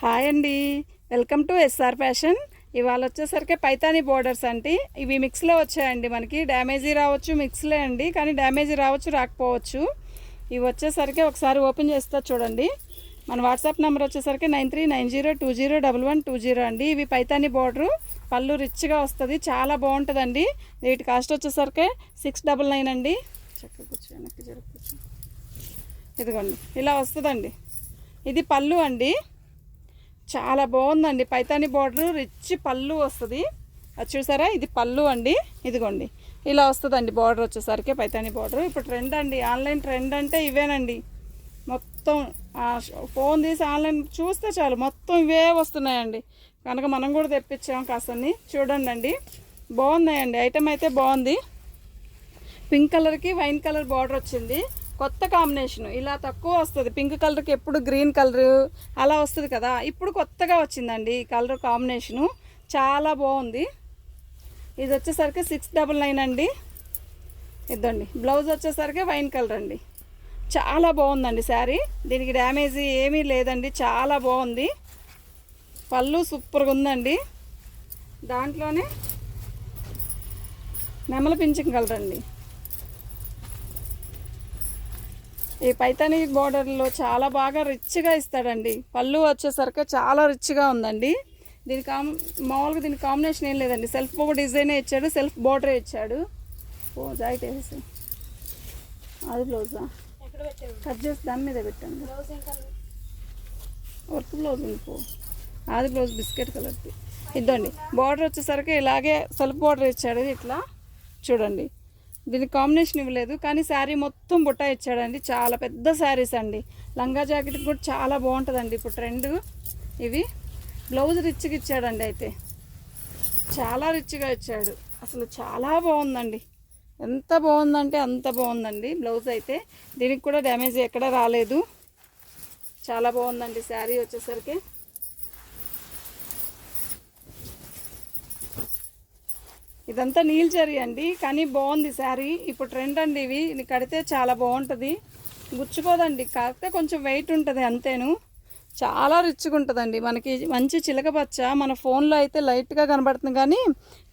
Hi అండి, welcome to SR fashion. ఇవాళ వచ్చేసరికి పైతానీ బోర్డర్స్ అండి. ఇవి మిక్స్లో వచ్చాయండి. మనకి డ్యామేజీ రావచ్చు, మిక్స్లే అండి, కానీ డ్యామేజీ రావచ్చు, రాకపోవచ్చు. ఇవి వచ్చేసరికి ఒకసారి ఓపెన్ చేస్తా చూడండి. మన వాట్సాప్ నెంబర్ వచ్చేసరికి 9390201120 అండి. ఇవి పైతానీ బోర్డరు, పళ్ళు రిచ్గా వస్తుంది, చాలా బాగుంటుందండి. వీటి కాస్ట్ వచ్చేసరికి 699 అండి. చక్కగా కూర్చో, వెనక్కి జరుపుకోవచ్చు. ఇదిగోండి ఇలా వస్తుందండి. ఇది పళ్ళు అండి, చాలా బాగుందండి. పైతానీ బార్డర్ రిచ్ పళ్ళు వస్తుంది. అది చూసారా, ఇది పళ్ళు అండి. ఇదిగోండి ఇలా వస్తుందండి బార్డర్ వచ్చేసరికి పైతానీ బార్డర్. ఇప్పుడు ట్రెండ్ అండి, ఆన్లైన్ ట్రెండ్ అంటే ఇవేనండి. మొత్తం ఫోన్ తీసి ఆన్లైన్ చూస్తే చాలు మొత్తం ఇవే వస్తున్నాయండి. కనుక మనం కూడా తెప్పించాం కాసన్ని. చూడండి అండి, బాగున్నాయండి. ఐటమ్ అయితే బాగుంది. పింక్ కలర్కి వైన్ కలర్ బార్డర్ వచ్చింది. కొత్త కాంబినేషన్. ఇలా తక్కువ వస్తుంది, పింక్ కలర్కి ఎప్పుడు గ్రీన్ కలర్ అలా వస్తుంది కదా, ఇప్పుడు కొత్తగా వచ్చిందండి ఈ కలర్ కాంబినేషను. చాలా బాగుంది. ఇది వచ్చేసరికి 699 అండి. ఇద్దండి. బ్లౌజ్ వచ్చేసరికి వైన్ కలర్ అండి. చాలా బాగుందండి శారీ. దీనికి డ్యామేజీ ఏమీ లేదండి, చాలా బాగుంది. పళ్ళు సూపర్గా ఉందండి. దాంట్లోనే నెమల పింఛన్ కలర్ అండి. ఈ పైతానీ బోర్డర్లో చాలా బాగా రిచ్గా ఇస్తాడండి. పళ్ళు వచ్చేసరికి చాలా రిచ్గా ఉందండి. దీనికి మామూలుగా దీని కాంబినేషన్ ఏం లేదండి. సెల్ఫ్ డిజైనే ఇచ్చాడు, సెల్ఫ్ బోర్డరే ఇచ్చాడు. ఓ జాయిట్ వేసి అది బ్లౌజా కట్ చేసి దాని మీద పెట్టండి. వర్క్ బ్లౌజ్ ఉంది పో, అది బ్లౌజ్ బిస్కెట్ కలర్ది. ఇద్దండి. బార్డర్ వచ్చేసరికి ఇలాగే సెల్ఫ్ బార్డర్ ఇచ్చాడు. ఇట్లా చూడండి, దీనికి కాంబినేషన్ ఇవ్వలేదు, కానీ శారీ మొత్తం బుట్ట ఇచ్చాడండి. చాలా పెద్ద శారీస్ అండి. లంగా జాకెట్ కూడా చాలా బాగుంటుందండి. ఇప్పుడు ట్రెండ్ ఇవి. బ్లౌజ్ రిచ్గా ఇచ్చాడండి. అయితే చాలా రిచ్గా ఇచ్చాడు. అసలు చాలా బాగుందండి. ఎంత బాగుందంటే అంత బాగుందండి బ్లౌజ్ అయితే. దీనికి కూడా డ్యామేజ్ ఎక్కడ రాలేదు. చాలా బాగుందండి శారీ వచ్చేసరికి. ఇదంతా నీల్ జరీ అండి, కానీ బాగుంది శారీ. ఇప్పుడు ట్రెండ్ అండి ఇవి. ఇది కడితే చాలా బాగుంటుంది, గుచ్చుకోదండి. కాకపోతే కొంచెం వెయిట్ ఉంటుంది అంతేను. చాలా రిచ్గా ఉంటుందండి. మనకి మంచి చిలక పచ్చ. మన ఫోన్లో అయితే లైట్గా కనబడుతుంది, కానీ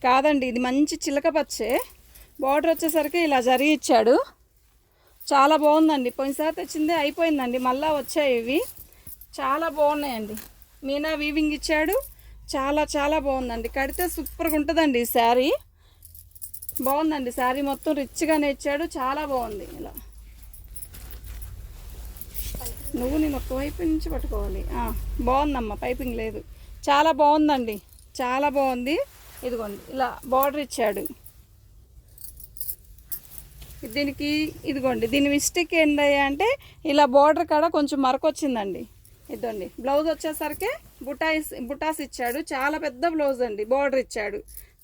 కాదండి, ఇది మంచి చిలక పచ్చే. బార్డర్ వచ్చేసరికి ఇలా జరీ ఇచ్చాడు. చాలా బాగుందండి. పోయినసారి తెచ్చిందే అయిపోయిందండి, మళ్ళీ వచ్చాయి ఇవి. చాలా బాగున్నాయండి. మీనా వీవింగ్ ఇచ్చాడు. చాలా చాలా బాగుందండి. కడితే సూపర్గా ఉంటుందండి ఈ శారీ. బాగుందండి శారీ మొత్తం రిచ్గానే ఇచ్చాడు. చాలా బాగుంది. ఇలా నువ్వు నేను ఒక్కవైపు నుంచి పట్టుకోవాలి. బాగుందమ్మా, పైపింగ్ లేదు. చాలా బాగుందండి, చాలా బాగుంది. ఇదిగోండి ఇలా బార్డర్ ఇచ్చాడు దీనికి. ఇదిగోండి, దీని మిస్టేక్ ఏంటయ్యా అంటే ఇలా బార్డర్ కాడ కొంచెం మరకొచ్చిందండి. ఇదండి. బ్లౌజ్ వచ్చేసరికి బుటాస్ ఇచ్చాడు. చాలా పెద్ద బ్లౌజ్ అండి, బార్డర్ ఇచ్చాడు.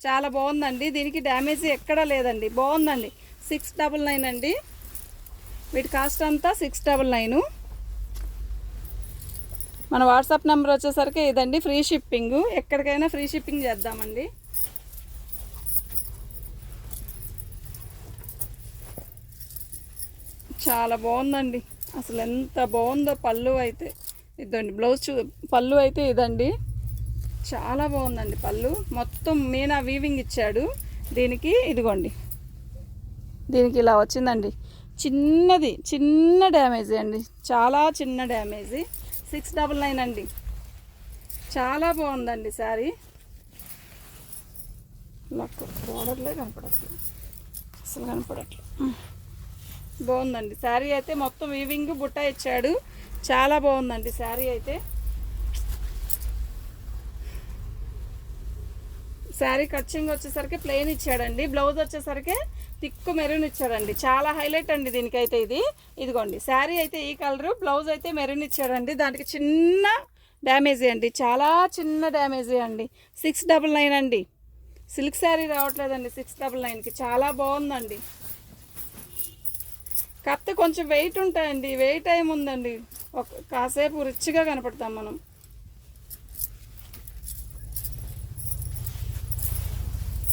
చాలా బాగుందండి. దీనికి డ్యామేజీ ఎక్కడా లేదండి, బాగుందండి. 699 అండి. వీటి కాస్ట్ అంతా 699. మన వాట్సాప్ నెంబర్ వచ్చేసరికి ఇదండి. ఫ్రీ షిప్పింగ్, ఎక్కడికైనా ఫ్రీ షిప్పింగ్ చేద్దామండి. చాలా బాగుందండి. అసలు ఎంత బాగుందో. పళ్ళు అయితే ఇదండి. బ్లౌజ్ పళ్ళు అయితే ఇదండి. చాలా బాగుందండి. పళ్ళు మొత్తం మీనా వీవింగ్ ఇచ్చాడు దీనికి. ఇదిగోండి, దీనికి ఇలా వచ్చిందండి. చిన్న డ్యామేజీ అండి, చాలా చిన్న డ్యామేజీ. 699 అండి. చాలా బాగుందండి శారీ. నాకు బోర్డర్లే కనపడట్లేదు, అసలు కనపడట్లేదు. బాగుందండి శారీ అయితే. మొత్తం వీవింగ్ బుట్ట ఇచ్చాడు. చాలా బాగుందండి శారీ అయితే. శారీ కట్చింగ్ వచ్చేసరికి ప్లెయిన్ ఇచ్చాడండి. బ్లౌజ్ వచ్చేసరికి తిక్కు మెరూన్ ఇచ్చాడండి. చాలా హైలైట్ అండి దీనికైతే ఇది. ఇదిగోండి శారీ అయితే ఈ కలరు, బ్లౌజ్ అయితే మెరూన్ ఇచ్చాడండి. దానికి చిన్న డ్యామేజీ అండి, చాలా చిన్న డ్యామేజీ అండి. 699 అండి. సిల్క్ శారీ రావట్లేదండి 699కి. చాలా బాగుందండి. కాకపోతే కొంచెం వెయిట్ ఉంటాయండి, వెయిట్ ఏమి ఉందండి, కాసేపు రిచ్గా కనపడతాం మనం.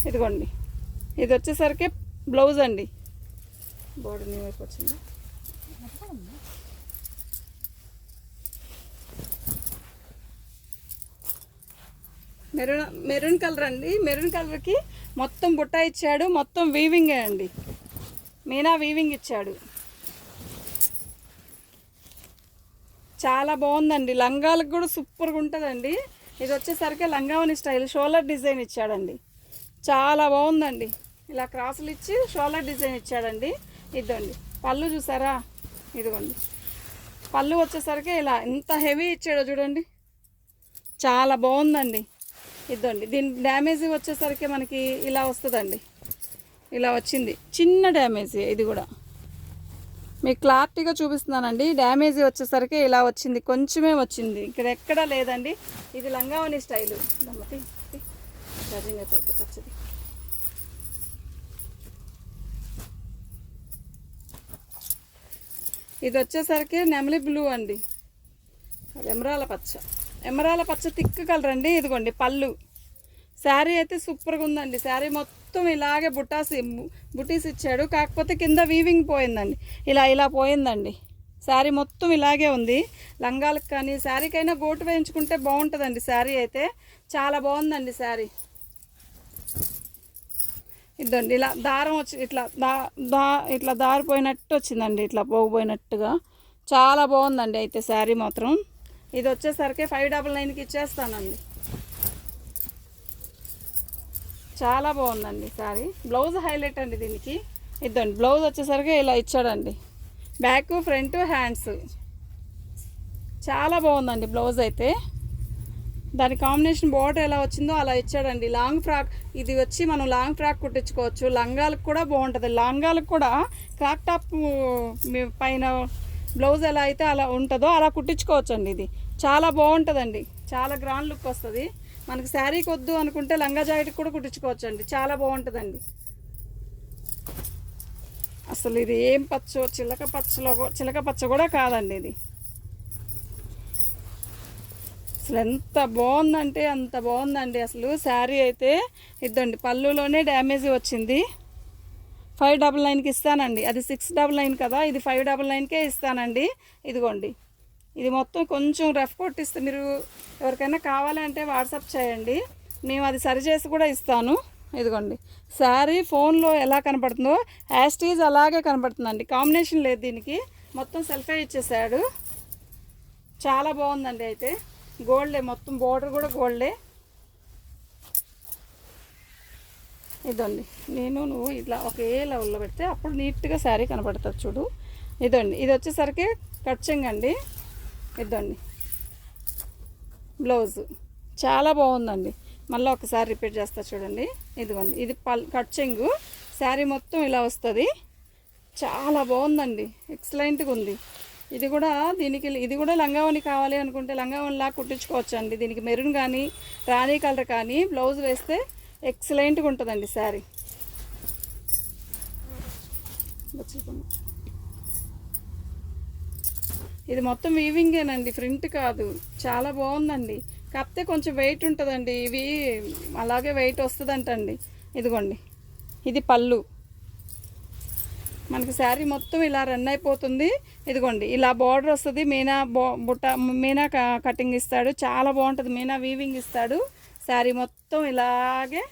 ఇదిగోండి, ఇది వచ్చేసరికి బ్లౌజ్ అండి. బోర్డర్ నీ వైపు వచ్చింది. మెరూన్ కలర్ అండి. మెరూన్ కలర్కి మొత్తం బుట్ట ఇచ్చాడు, మొత్తం వీవింగే అండి, మీనా వీవింగ్ ఇచ్చాడు. చాలా బాగుందండి. లంగాలకు కూడా సూపర్గా ఉంటుందండి. ఇది వచ్చేసరికి లంగావని స్టైల్ షోల్డర్ డిజైన్ ఇచ్చాడండి. చాలా బాగుందండి. ఇలా క్రాసులు ఇచ్చి షోల్డర్ డిజైన్ ఇచ్చాడండి. ఇదండి పళ్ళు చూసారా, ఇదిగోండి పళ్ళు వచ్చేసరికి ఇలా ఎంత హెవీ ఇచ్చాడో చూడండి, చాలా బాగుందండి. ఇదండి దీని డ్యామేజ్ వచ్చేసరికి మనకి ఇలా వస్తుందండి, ఇలా వచ్చింది, చిన్న డ్యామేజ్. ఇది కూడా మీకు క్లారిటీగా చూపిస్తున్నానండి. డ్యామేజ్ వచ్చేసరికి ఇలా వచ్చింది, కొంచెమే వచ్చింది, ఇక్కడ ఎక్కడా లేదండి. ఇది లంగావని స్టైలు. పచ్చది ఇది వచ్చేసరికి నెమలి బ్లూ అండి, ఎమరాల పచ్చ తిక్కు కలర్ అండి. ఇదిగోండి పళ్ళు. శారీ అయితే సూపర్గా ఉందండి. శారీ మొత్తం ఇలాగే బుటీస్ ఇచ్చాడు, కాకపోతే కింద వీవింగ్ పోయిందండి, ఇలా పోయిందండి. శారీ మొత్తం ఇలాగే ఉంది. లంగాలకు కానీ శారీకైనా గోటు వేయించుకుంటే బాగుంటుందండి. శారీ అయితే చాలా బాగుందండి శారీ. ఇదండి ఇలా దారం వచ్చి ఇట్లా దారిపోయినట్టు వచ్చిందండి, ఇట్లా పోగిపోయినట్టుగా. చాలా బాగుందండి అయితే శారీ మాత్రం. ఇది వచ్చేసరికి 599కి ఇచ్చేస్తానండి. చాలా బాగుందండి శారీ. బ్లౌజ్ హైలైట్ అండి దీనికి. ఇదండి బ్లౌజ్ వచ్చేసరికి ఇలా ఇచ్చాడండి, బ్యాక్ ఫ్రంట్ హ్యాండ్స్. చాలా బాగుందండి బ్లౌజ్ అయితే. దాని కాంబినేషన్ బోర్డర్ ఎలా వచ్చిందో అలా ఇచ్చాడండి. లాంగ్ ఫ్రాక్ ఇది వచ్చి మనం లాంగ్ ఫ్రాక్ కుట్టించుకోవచ్చు. లంగాలకు కూడా బాగుంటుంది. లంగాలకు కూడా క్రాక్ టాప్ పైన బ్లౌజ్ ఎలా అయితే అలా ఉంటుందో అలా కుట్టించుకోవచ్చు అండి. ఇది చాలా బాగుంటుందండి, చాలా గ్రాండ్ లుక్ వస్తుంది. మనకి శారీకి వద్దు అనుకుంటే లంగా జాకెట్కి కూడా కుట్టించుకోవచ్చు అండి, చాలా బాగుంటుందండి. అసలు ఇది ఏం పచ్చో, చిలక పచ్చ కూడా కాదండి. ఇది అసలు ఎంత బాగుందంటే అంత బాగుందండి అసలు శారీ అయితే. ఇద్దండి పళ్ళులోనే డ్యామేజ్ వచ్చింది. 599కి ఇస్తానండి. అది 699 కదా, ఇది 599కే ఇస్తానండి. ఇదిగోండి ఇది మొత్తం కొంచెం రఫ్ కొట్టిస్తే మీరు ఎవరికైనా కావాలంటే వాట్సాప్ చేయండి, మేము అది సరిచేసి కూడా ఇస్తాను. ఇదిగోండి శారీ ఫోన్లో ఎలా కనపడుతుందో యాస్టీజ్ అలాగే కనపడుతుందండి, కాంబినేషన్ లేదు దీనికి. మొత్తం సెల్ఫే ఇచ్చేసాడు. చాలా బాగుందండి అయితే. గోల్డే మొత్తం, బోర్డర్ కూడా గోల్డే. ఇదండి నువ్వు ఇట్లా ఒకే లెవెల్లో పెడితే అప్పుడు నీట్గా శారీ కనపడుతుంది చూడు. ఇదండి ఇది వచ్చేసరికి కట్చింగ్ అండి. ఇదండి బ్లౌజు చాలా బాగుందండి. మళ్ళీ ఒకసారి రిపీట్ చేస్తా చూడండి. ఇదిగోండి ఇది కట్చింగ్. శారీ మొత్తం ఇలా వస్తుంది. చాలా బాగుందండి, ఎక్సలెంట్గా ఉంది. ఇది కూడా లంగావని కావాలి అనుకుంటే లంగావనిలా కుట్టించుకోవచ్చు అండి. దీనికి మెరూన్ కానీ రాణి కలర్ కానీ బ్లౌజ్ వేస్తే ఎక్సలెంట్గా ఉంటుందండి శారీ. ఇది మొత్తం వీవింగేనండి, ప్రింట్ కాదు. చాలా బాగుందండి, కాకపోతే కొంచెం వెయిట్ ఉంటుందండి. ఇవి అలాగే వెయిట్ వస్తుందంటండి. ఇదిగోండి ఇది పళ్ళు. మనకి శారీ మొత్తం ఇలా రన్ అయిపోతుంది. ఇదిగోండి ఇలా బార్డర్ వస్తుంది. మీనా కటింగ్ ఇస్తాడు, చాలా బాగుంటుంది. మీనా వీవింగ్ ఇస్తాడు. శారీ మొత్తం ఇలాగే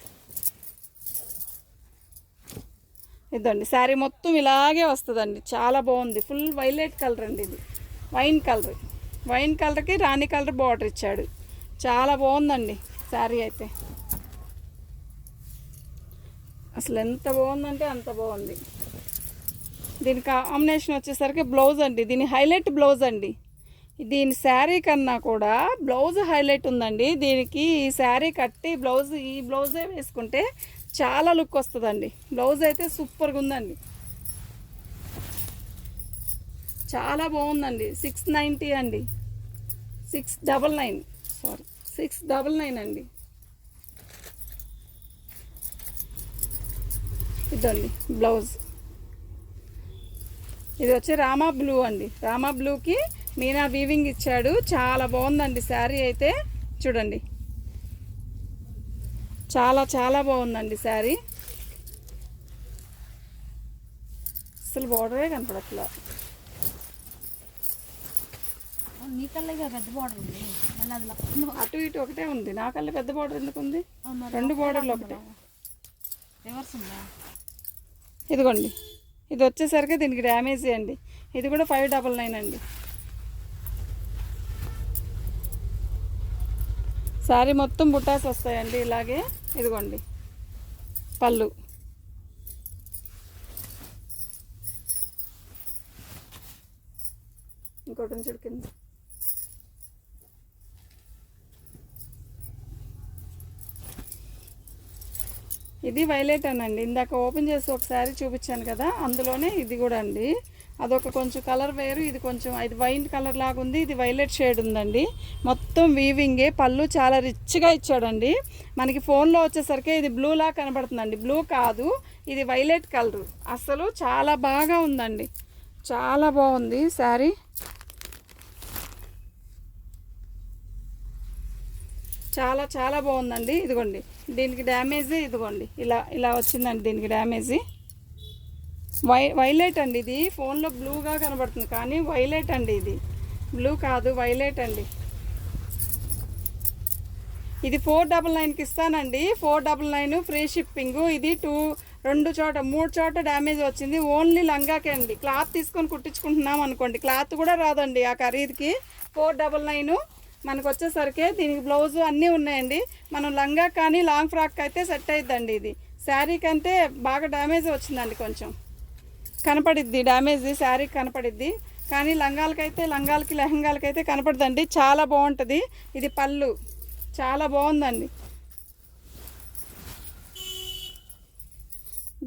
ఇదండి శారీ మొత్తం ఇలాగే వస్తుందండి. చాలా బాగుంది. ఫుల్ వైలెట్ కలర్ అండి. ఇది వైన్ కలర్కి రాణి కలర్ బార్డర్ ఇచ్చాడు. చాలా బాగుందండి శారీ అయితే. అసలు ఎంత బాగుందంటే అంత బాగుంది. దీని కాంబినేషన్ వచ్చేసరికి బ్లౌజ్ అండి. దీని హైలైట్ బ్లౌజ్ అండి. దీని శారీ కన్నా కూడా బ్లౌజ్ హైలైట్ ఉందండి. దీనికి ఈ శారీ కట్టి ఈ బ్లౌజే వేసుకుంటే చాలా లుక్ వస్తుందండి. బ్లౌజ్ అయితే సూపర్గా ఉందండి, చాలా బాగుందండి. 690 అండి, 699 అండి. ఇదండి బ్లౌజ్. ఇది వచ్చి రామా బ్లూ అండి. రామా బ్లూకి మీనా వీవింగ్ ఇచ్చాడు. చాలా బాగుందండి శారీ అయితే. చూడండి చాలా చాలా బాగుందండి శారీ. అసలు బోర్డరే కనపడట్లా. నీ కళ్ళ పెద్ద బార్డర్ ఉంది, మళ్ళీ అది అటు ఇటు ఒకటే ఉంది. నా కళ్ళ పెద్ద బార్డర్ ఎందుకు ఉంది? 2 బార్డర్లు ఒకటే. రివర్స్ ఉందా? ఇదిగోండి, ఇది వచ్చేసరికి దీనికి డ్యామేజ్ అండి. ఇది కూడా 599 అండి. శారీ మొత్తం బుట్టాస్ వస్తాయండి ఇలాగే. ఇదిగోండి పళ్ళు. ఇంకోటి చూడు కింద. ఇది వైలెట్ అనండి. ఇందాక ఓపెన్ చేసి ఒకసారి చూపించాను కదా, అందులోనే ఇది కూడా అండి. అదొక కొంచెం కలర్ వేరు, ఇది కొంచెం ఇది వైట్ కలర్ లాగా ఉంది, ఇది వైలెట్ షేడ్ ఉందండి. మొత్తం వీవింగే. పళ్ళు చాలా రిచ్గా ఇచ్చాడండి. మనకి ఫోన్లో వచ్చేసరికి ఇది బ్లూ లా కనబడుతుందండి. బ్లూ కాదు, ఇది వైలెట్ కలరు. అసలు చాలా బాగా ఉందండి, చాలా బాగుంది శారీ. చాలా చాలా బాగుందండి. ఇదిగోండి దీనికి డ్యామేజ్, ఇదిగోండి ఇలా ఇలా వచ్చిందండి దీనికి డ్యామేజ్. వైలెట్ అండి. ఇది ఫోన్లో బ్లూగా కనబడుతుంది కానీ వైలెట్ అండి, ఇది బ్లూ కాదు, వైలెట్ అండి. ఇది 499కి ఇస్తానండి. 499 ఫ్రీ షిప్పింగ్. ఇది 3 చోట డ్యామేజ్ వచ్చింది. ఓన్లీ లంగాకే అండి. క్లాత్ తీసుకొని కుట్టించుకుంటున్నాం అనుకోండి, క్లాత్ కూడా రాదండి ఆ ఖరీదుకి. 499 మనకు వచ్చేసరికి దీనికి బ్లౌజు అన్నీ ఉన్నాయండి. మనం లంగా కానీ లాంగ్ ఫ్రాక్ అయితే సెట్ అయిద్దండి. ఇది శారీకి అంటే బాగా డ్యామేజ్ వచ్చిందండి, కొంచెం కనపడిద్ది డ్యామేజ్, శారీకి కనపడిద్ది. కానీ లంగాలకి లెహంగాలకైతే కనపడదండి. చాలా బాగుంటుంది. ఇది పళ్ళు, చాలా బాగుందండి.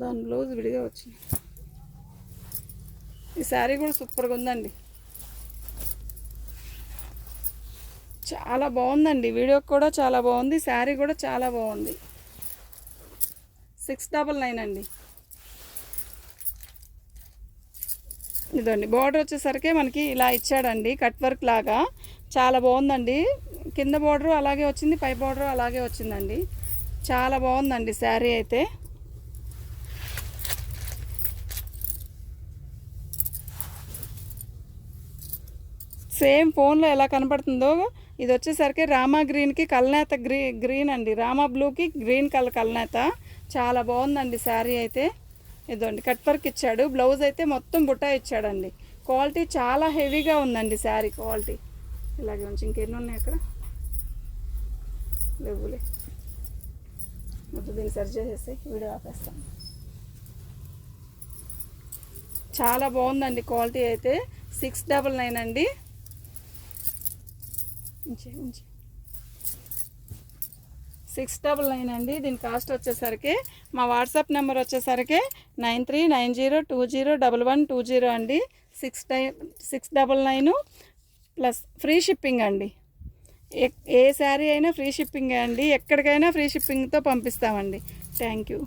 దాని బ్లౌజ్ విడిగా వచ్చింది. ఈ శారీ కూడా సూపర్గా ఉందండి, చాలా బాగుందండి. వీడియో కూడా చాలా బాగుంది, శారీ కూడా చాలా బాగుంది. 699 అండి. ఇదండి బార్డర్ వచ్చేసరికి మనకి ఇలా ఇచ్చాడండి, కట్ వర్క్ లాగా. చాలా బాగుందండి. కింద బార్డరు అలాగే వచ్చింది, పై బార్డరు అలాగే వచ్చిందండి. చాలా బాగుందండి శారీ అయితే. సేమ్ ఫోన్లో ఎలా కనపడుతుందో ఇది వచ్చేసరికి రామా గ్రీన్కి కల్నేత గ్రీన్ అండి. రామా బ్లూకి గ్రీన్ కలర్ కల్నేత. చాలా బాగుందండి శారీ అయితే. ఇదండి కట్ వర్క్ ఇచ్చాడు. బ్లౌజ్ అయితే మొత్తం బుట్టా ఇచ్చాడండి. క్వాలిటీ చాలా హెవీగా ఉందండి శారీ క్వాలిటీ. ఇలాగే ఉంచి ఇంకెన్ని ఉన్నాయి అక్కడ లేవులే, మొత్తం దీన్ని సర్చ్ చేసేసి వీడియో ఆపేస్తాను. చాలా బాగుందండి క్వాలిటీ అయితే. 699 అండి. 699 అండి. దీని కాస్ట్ వచ్చేసరికి మా వాట్సాప్ నెంబర్ వచ్చేసరికి 9390201120 అండి. 699 ప్లస్ ఫ్రీ షిప్పింగ్ అండి. ఏ శారీ అయినా ఫ్రీ షిప్పింగ్ అండి. ఎక్కడికైనా ఫ్రీ షిప్పింగ్తో పంపిస్తామండి. Thank you.